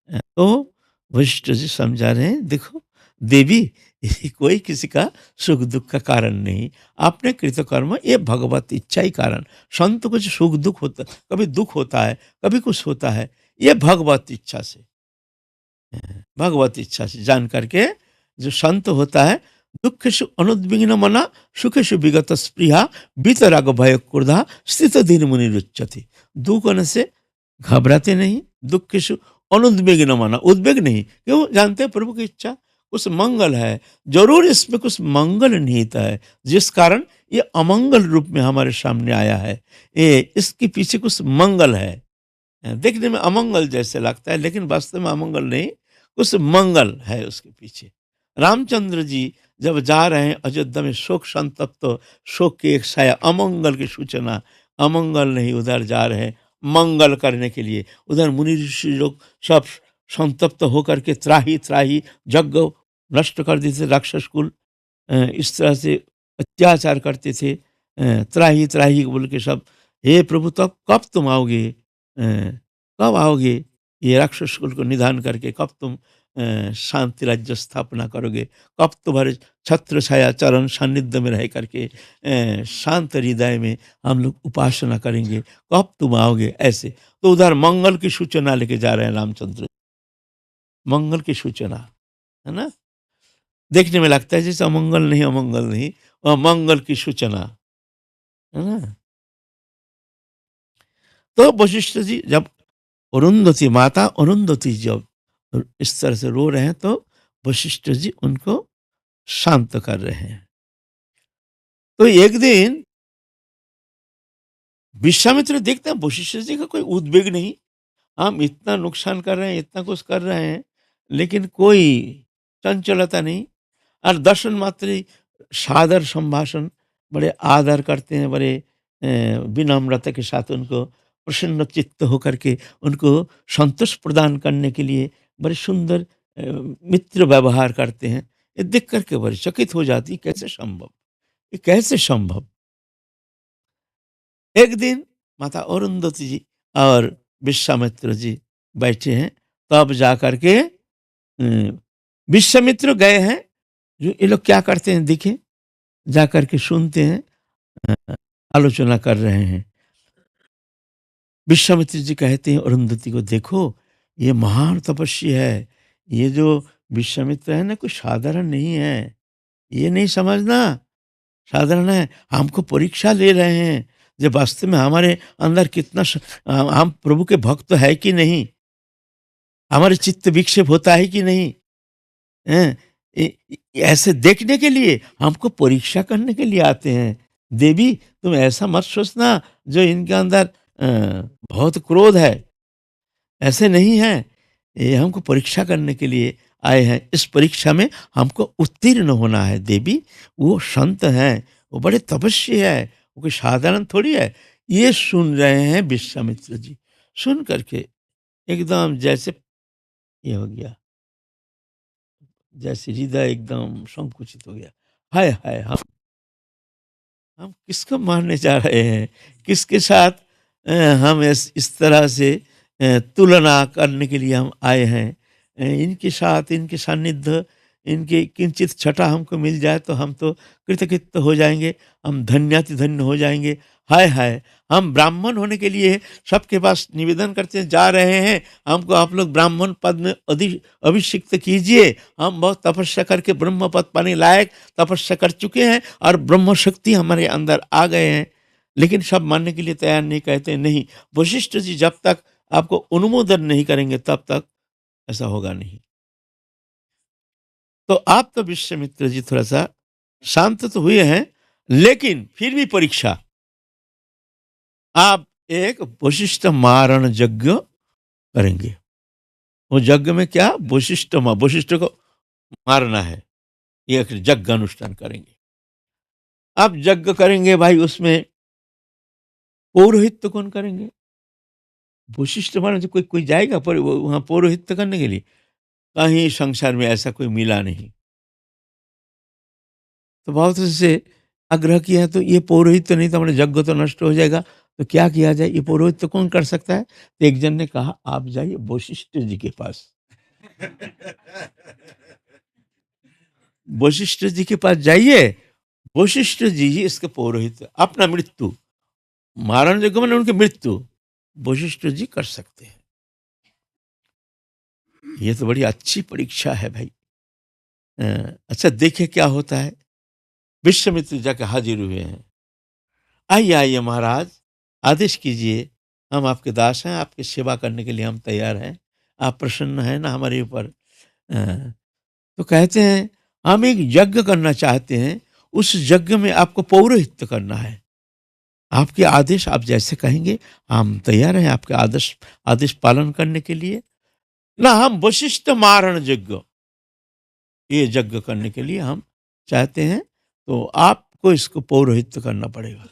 तो वशिष्ठ जी समझा रहे हैं, देखो देवी, ये कोई किसी का सुख दुख का कारण नहीं, आपने कृतकर्म, ये भगवत इच्छा ही कारण। संत कुछ सुख दुख होता, कभी दुख होता है, कभी कुछ होता है, ये भगवत इच्छा से, भगवत इच्छा से जान करके जो संत होता है, दुखेषु अनुद्विग्न मना सुखेषु विगत स्पृहा वीतराग भय क्रोधा स्थित धीर मुनि रुच्यते। दुख होने से घबराते नहीं, दुखेषु अनुद्विग्न मना, उद्वेग नहीं, क्यों? जानते हैं प्रभु की इच्छा कुछ मंगल है, जरूर इसमें कुछ मंगल निहित है, जिस कारण ये अमंगल रूप में हमारे सामने आया है। ये इसके पीछे कुछ मंगल है। देखने में अमंगल जैसे लगता है, लेकिन वास्तव में अमंगल नहीं, कुछ मंगल है उसके पीछे। रामचंद्र जी जब जा रहे हैं अयोध्या में, शोक संतप्त, शोक की एक छाया, अमंगल की सूचना, अमंगल नहीं, उधर जा रहे हैं मंगल करने के लिए। उधर मुनि ऋषि लोग सब संतप्त होकर के त्राही त्राही यज्ञ नष्ट कर देते, राक्षस कुल इस तरह से अत्याचार करते थे। त्राही त्राही बोल के सब, हे प्रभु तब कब तुम आओगे? कब आओगे? ये राक्षस कुल को निधान करके कब तुम शांति राज्य स्थापना करोगे? कब तुम्हारे छत्र छाया चरण सानिध्य में रह करके शांत हृदय में हम लोग उपासना करेंगे? कब तुम आओगे? ऐसे तो उधर मंगल की सूचना लेके जा रहे हैं रामचंद्र, मंगल की सूचना, है ना? देखने में लगता है जैसे अमंगल नहीं, अमंगल नहीं, वह मंगल की सूचना, है ना? तो वशिष्ठ जी जब अरुंधति, माता अरुंधति जब इस तरह से रो रहे हैं, तो वशिष्ठ जी उनको शांत कर रहे हैं। तो एक दिन विश्वामित्र देखते हैं वशिष्ठ जी का कोई उद्वेग नहीं, हम इतना नुकसान कर रहे हैं, इतना कुछ कर रहे हैं, लेकिन कोई चंचलता नहीं। और दर्शन मात्र ही सादर संभाषण, बड़े आदर करते हैं, बड़े विनम्रता के साथ उनको प्रसन्न चित्त होकर के उनको संतोष प्रदान करने के लिए बड़े सुंदर मित्र व्यवहार करते हैं। ये देख करके बड़े चकित हो जाती, कैसे संभव, ये कैसे संभव? एक दिन माता अरुंधति जी और विश्वामित्र जी बैठे हैं, तब जा करके विश्वामित्र गए हैं, जो ये लोग क्या करते हैं देखें, जा करके सुनते हैं, अ, आलोचना कर रहे हैं। विश्वामित्र जी कहते हैं अरुंधति को, देखो ये महान तपस्वी है, ये जो विश्वामित्र है ना, कोई साधारण नहीं है, ये नहीं समझना साधारण है, हमको परीक्षा ले रहे हैं, जो वास्तव में हमारे अंदर कितना हम प्रभु के भक्त है कि नहीं, हमारे चित्त विक्षेप होता है कि नहीं, हैं? ऐसे देखने के लिए, हमको परीक्षा करने के लिए आते हैं। देवी, तुम ऐसा मत सोचना जो इनके अंदर बहुत क्रोध है, ऐसे नहीं है। ये हमको परीक्षा करने के लिए आए हैं, इस परीक्षा में हमको उत्तीर्ण होना है देवी। वो संत हैं, वो बड़े तपस्वी है, वो कोई साधारण थोड़ी है। ये सुन रहे हैं विश्वामित्र जी, सुन करके एकदम जैसे ये हो गया, जैसे हृदय एकदम संकुचित हो गया। हाय हाय, हम किसको मारने जा रहे हैं? किसके साथ हम इस तरह से तुलना करने के लिए हम आए हैं? इनके साथ, इनके सानिध्य, इनके किंचित छटा हमको मिल जाए तो हम तो कृतकृत्य हो जाएंगे, हम धन्याति धन्य हो जाएंगे। हाय हाय, हम ब्राह्मण होने के लिए सबके पास निवेदन करते जा रहे हैं, हमको आप लोग ब्राह्मण पद में अभिषिक्त कीजिए। हम बहुत तपस्या करके ब्रह्म पद पाने लायक तपस्या कर चुके हैं और ब्रह्म शक्ति हमारे अंदर आ गए हैं, लेकिन सब मानने के लिए तैयार नहीं, कहते नहीं। वशिष्ठ जी जब तक आपको अनुमोदन नहीं करेंगे तब तक ऐसा होगा नहीं। तो आप तो विश्वामित्र जी थोड़ा सा शांत तो हुए हैं, लेकिन फिर भी परीक्षा, आप एक वशिष्ठ मारण यज्ञ करेंगे। वो यज्ञ में क्या, वशिष्ठ को मारना है, ये एक यज्ञ अनुष्ठान करेंगे। आप यज्ञ करेंगे भाई, उसमें पौरोहित्य कौन करेंगे? वशिष्ठ महाराज से कोई कोई जाएगा पर वो वहाँ पौरोहित्य करने के लिए? कहीं संसार में ऐसा कोई मिला नहीं। तो बहुत से आग्रह किया तो ये पौरोहित्य नहीं तो हमारा यज्ञ तो नष्ट हो जाएगा, तो क्या किया जाए? ये पौरोहित्य कौन कर सकता है? तो एक जन ने कहा, आप जाइए वशिष्ठ जी के पास। वशिष्ठ जी के पास जाइए, वशिष्ठ जी ही इसके पौरोहित्य, अपना मृत्यु, मारण यज्ञ मैंने उनकी मृत्यु वशिष्ठ जी कर सकते हैं। ये तो बड़ी अच्छी परीक्षा है भाई। अ, अच्छा देखिए क्या होता है। विश्वामित्र जाके हाजिर हुए हैं। आइए आइए महाराज, आदेश कीजिए, हम आपके दास हैं, आपकी सेवा करने के लिए हम तैयार हैं। आप प्रसन्न हैं ना हमारे ऊपर? अ, तो कहते हैं, हम एक यज्ञ करना चाहते हैं, उस यज्ञ में आपको पौरोहित्य करना है। आपके आदेश आप जैसे कहेंगे, हम तैयार हैं आपके आदेश आदेश पालन करने के लिए। ना हम वशिष्ठ मारण यज्ञ, ये यज्ञ करने के लिए हम चाहते हैं, तो आपको इसको पौरोहित्य करना पड़ेगा।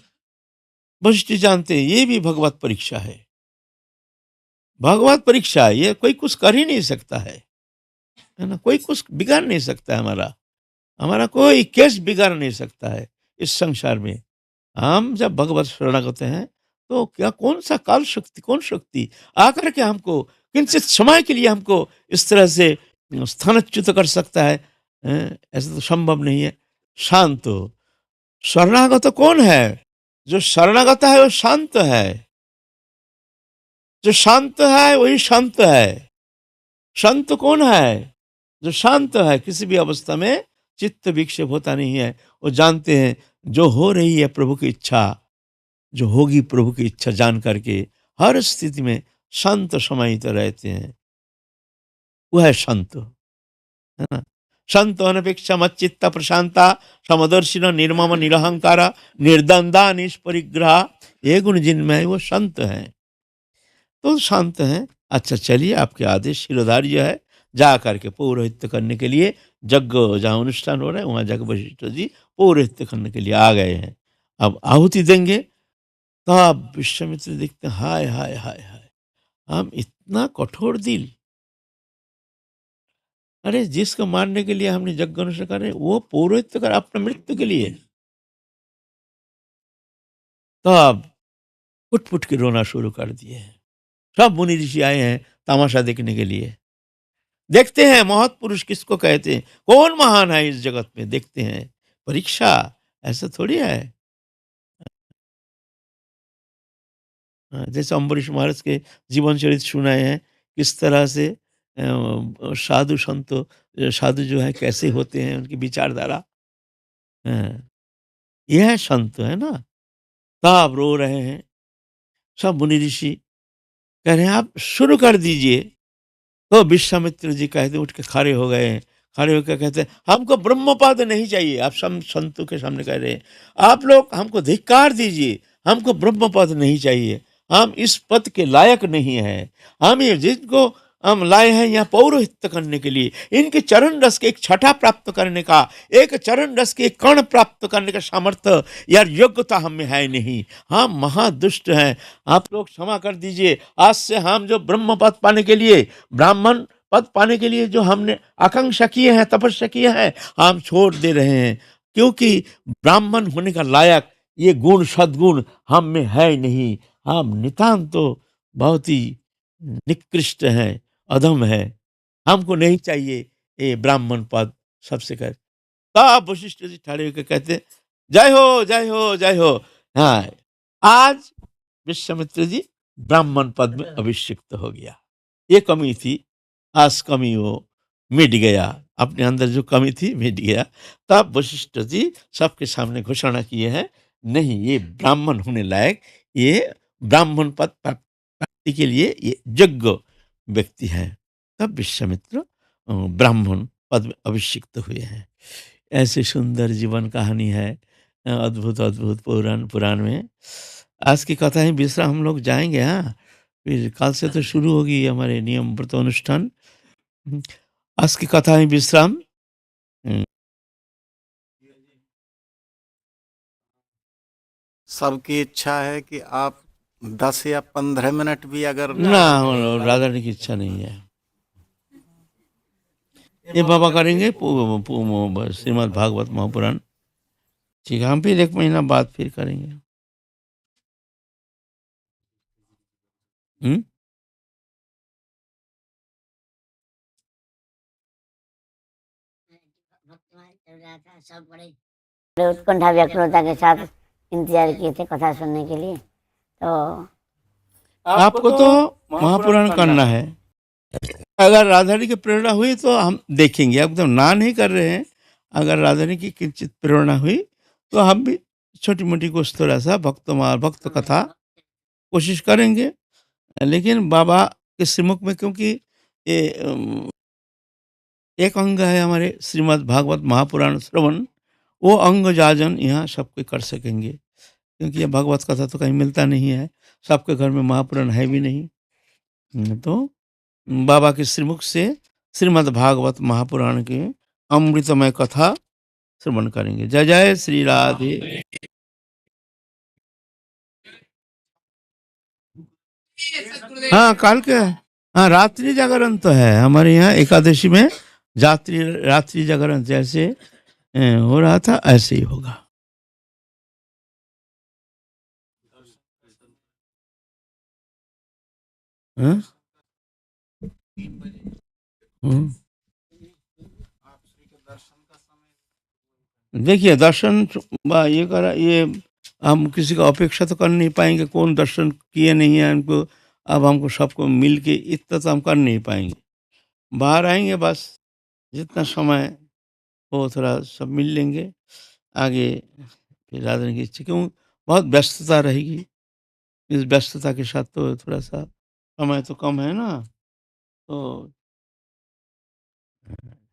वशिष्ठ जी जानते हैं ये भी भगवत परीक्षा है। भगवत परीक्षा है, ये कोई कुछ कर ही नहीं सकता है ना? कोई कुछ बिगाड़ नहीं सकता है हमारा। हमारा कोई केस बिगाड़ नहीं सकता है इस संसार में। हम जब भगवत शरणागत हैं, तो क्या कौन-सा काल शक्ति, कौन शक्ति आकर के हमको किंचित समय के लिए हमको इस तरह से स्थानच्युत कर सकता है? ऐसा तो संभव नहीं है। शांत हो। शरणागत कौन है? जो शरणागत है वो शांत है। जो शांत है वही शांत है। संत कौन है? जो शांत है, किसी भी अवस्था में चित्त विक्षेप होता नहीं है। वो जानते हैं जो हो रही है प्रभु की इच्छा, जो होगी प्रभु की इच्छा जान करके हर स्थिति में शांत समाहित रहते हैं। वो है संत, है ना? संत अनपेक्षा मच्चित्ता प्रशांता समदर्शिन निर्मम निरहंकारा निर्दंदा निष्परिग्रह, ये गुण जिनमें है वो संत हैं। तो शांत हैं। अच्छा चलिए आपके आदेश शिरोधार्य है, जा करके पौरोहित्य करने के लिए यज्ञ जहाँ अनुष्ठान हो रहा है वहाँ जाकर वशिष्ठ जी पौरोहित्य करने के लिए आ गए हैं। अब आहुति देंगे, तब विश्वामित्र देखते हैं, हाय हाय हाय हाय, हम इतना कठोर दिल। अरे जिसको मारने के लिए हमने यज्ञ अनुष्ठान कर रहे हैं, वो पौरोहित्य कर अपने मृत्यु के लिए। तब फुट फुट के रोना शुरू कर दिए हैं। सब मुनि ऋषि आए हैं तमाशा देखने के लिए। देखते हैं महत् पुरुष किसको कहते हैं, कौन महान है इस जगत में, देखते हैं। परीक्षा ऐसा थोड़ी है। जैसे अम्बरीश महाराज के जीवन चरित्र सुनाए हैं, किस तरह से साधु संत साधु जो है कैसे होते हैं, उनकी विचारधारा। हाँ, ये है संत, है ना? सब रो रहे हैं, सब मुनि ऋषि कह रहे हैं आप शुरू कर दीजिए। तो विश्वामित्र जी कहते उठ के खड़े हो गए। खड़े होकर कहते हैं, हमको ब्रह्म पद नहीं चाहिए। आप सब संतों के सामने कह रहे हैं, आप लोग हमको धिक्कार दीजिए, हमको ब्रह्म पद नहीं चाहिए, हम इस पद के लायक नहीं हैं। हम ये जिनको हम लाए हैं यहाँ पौरोहित्य करने के लिए, इनके चरण रस के एक छठा प्राप्त करने का, एक चरण रस के एक कण प्राप्त करने का सामर्थ्य यार योग्यता हम में है नहीं। हम महादुष्ट हैं, आप लोग क्षमा कर दीजिए। आज से हम जो ब्रह्म पद पाने के लिए, ब्राह्मण पद पाने के लिए जो हमने आकांक्षा किए हैं, तपस्या किए हैं, हम छोड़ दे रहे हैं। क्योंकि ब्राह्मण होने का लायक ये गुण सद्गुण हम में है नहीं। हम नितांत तो बहुत ही निकृष्ट हैं, अधम है। हमको नहीं चाहिए ये ब्राह्मण पद। सबसे कह तब वशिष्ठ जी खड़े होकर कहते, जय हो जय हो जय हो। हाँ, आज विश्वामित्र जी ब्राह्मण पद में अभिषिक्त हो गया। ये कमी थी, आज कमी वो मिट गया। अपने अंदर जो कमी थी मिट गया। तब वशिष्ठ जी सबके सामने घोषणा किए हैं, नहीं ये ब्राह्मण होने लायक, ये ब्राह्मण पद प्राप्ति के लिए ये योग्य व्यक्ति है। तब विश्वामित्र ब्राह्मण पद में अभिषिक्त हुए हैं। ऐसे सुंदर जीवन कहानी है। अद्भुत अद्भुत पुराण पुराण में। आज की कथा ही विश्राम हम लोग जाएंगे। हाँ, फिर कल से तो शुरू होगी हमारे नियम व्रत अनुष्ठान। हम्म, आज की कथा ही विश्राम। हम्म, सबकी इच्छा है कि आप 10 या 15 मिनट भी अगर ना, राधा रानी की इच्छा नहीं है। ये बाबा करेंगे श्रीमद् भागवत महापुराण। ठीक है, हम फिर 1 महीना बाद फिर करेंगे। हुँ? उत्कंठा व्याकुलता के साथ इंतजार किए थे कथा सुनने के लिए। तो आपको तो महापुराण करना है। अगर राधा रानी की प्रेरणा हुई तो हम देखेंगे, अब तो ना नहीं कर रहे हैं। अगर राधा रानी की किंचित प्रेरणा हुई तो हम भी छोटी-मोटी कुछ थोड़ा-सा भक्त कथा कोशिश करेंगे। लेकिन बाबा के श्रीमुख में, क्योंकि ये एक अंग है हमारे श्रीमद् भागवत महापुराण श्रवण, वो अंग जाजन यहाँ सबके कर सकेंगे, क्योंकि ये भगवत कथा तो कहीं मिलता नहीं है, सबके घर में महापुराण है भी नहीं। तो बाबा के श्रीमुख से श्रीमद् भागवत महापुराण के अमृतमय कथा श्रवण करेंगे। जय जय श्री राधे। हाँ, काल के हाँ, रात्रि जागरण तो है हमारे यहाँ एकादशी में। रात्रि जागरण जैसे हो रहा था ऐसे ही होगा। हाँ? देखिए, दर्शन ये करा, ये हम किसी का अपेक्षा तो कर नहीं पाएंगे। कौन दर्शन किए नहीं है उनको, अब हमको सबको मिल के इतना तो हम कर नहीं पाएंगे। बाहर आएंगे बस, जितना समय हो थोड़ा सब मिल लेंगे। आगे फिर राधा रानी की इच्छा, क्यों बहुत व्यस्तता रहेगी। इस व्यस्तता के साथ तो थोड़ा सा समय तो कम है ना, तो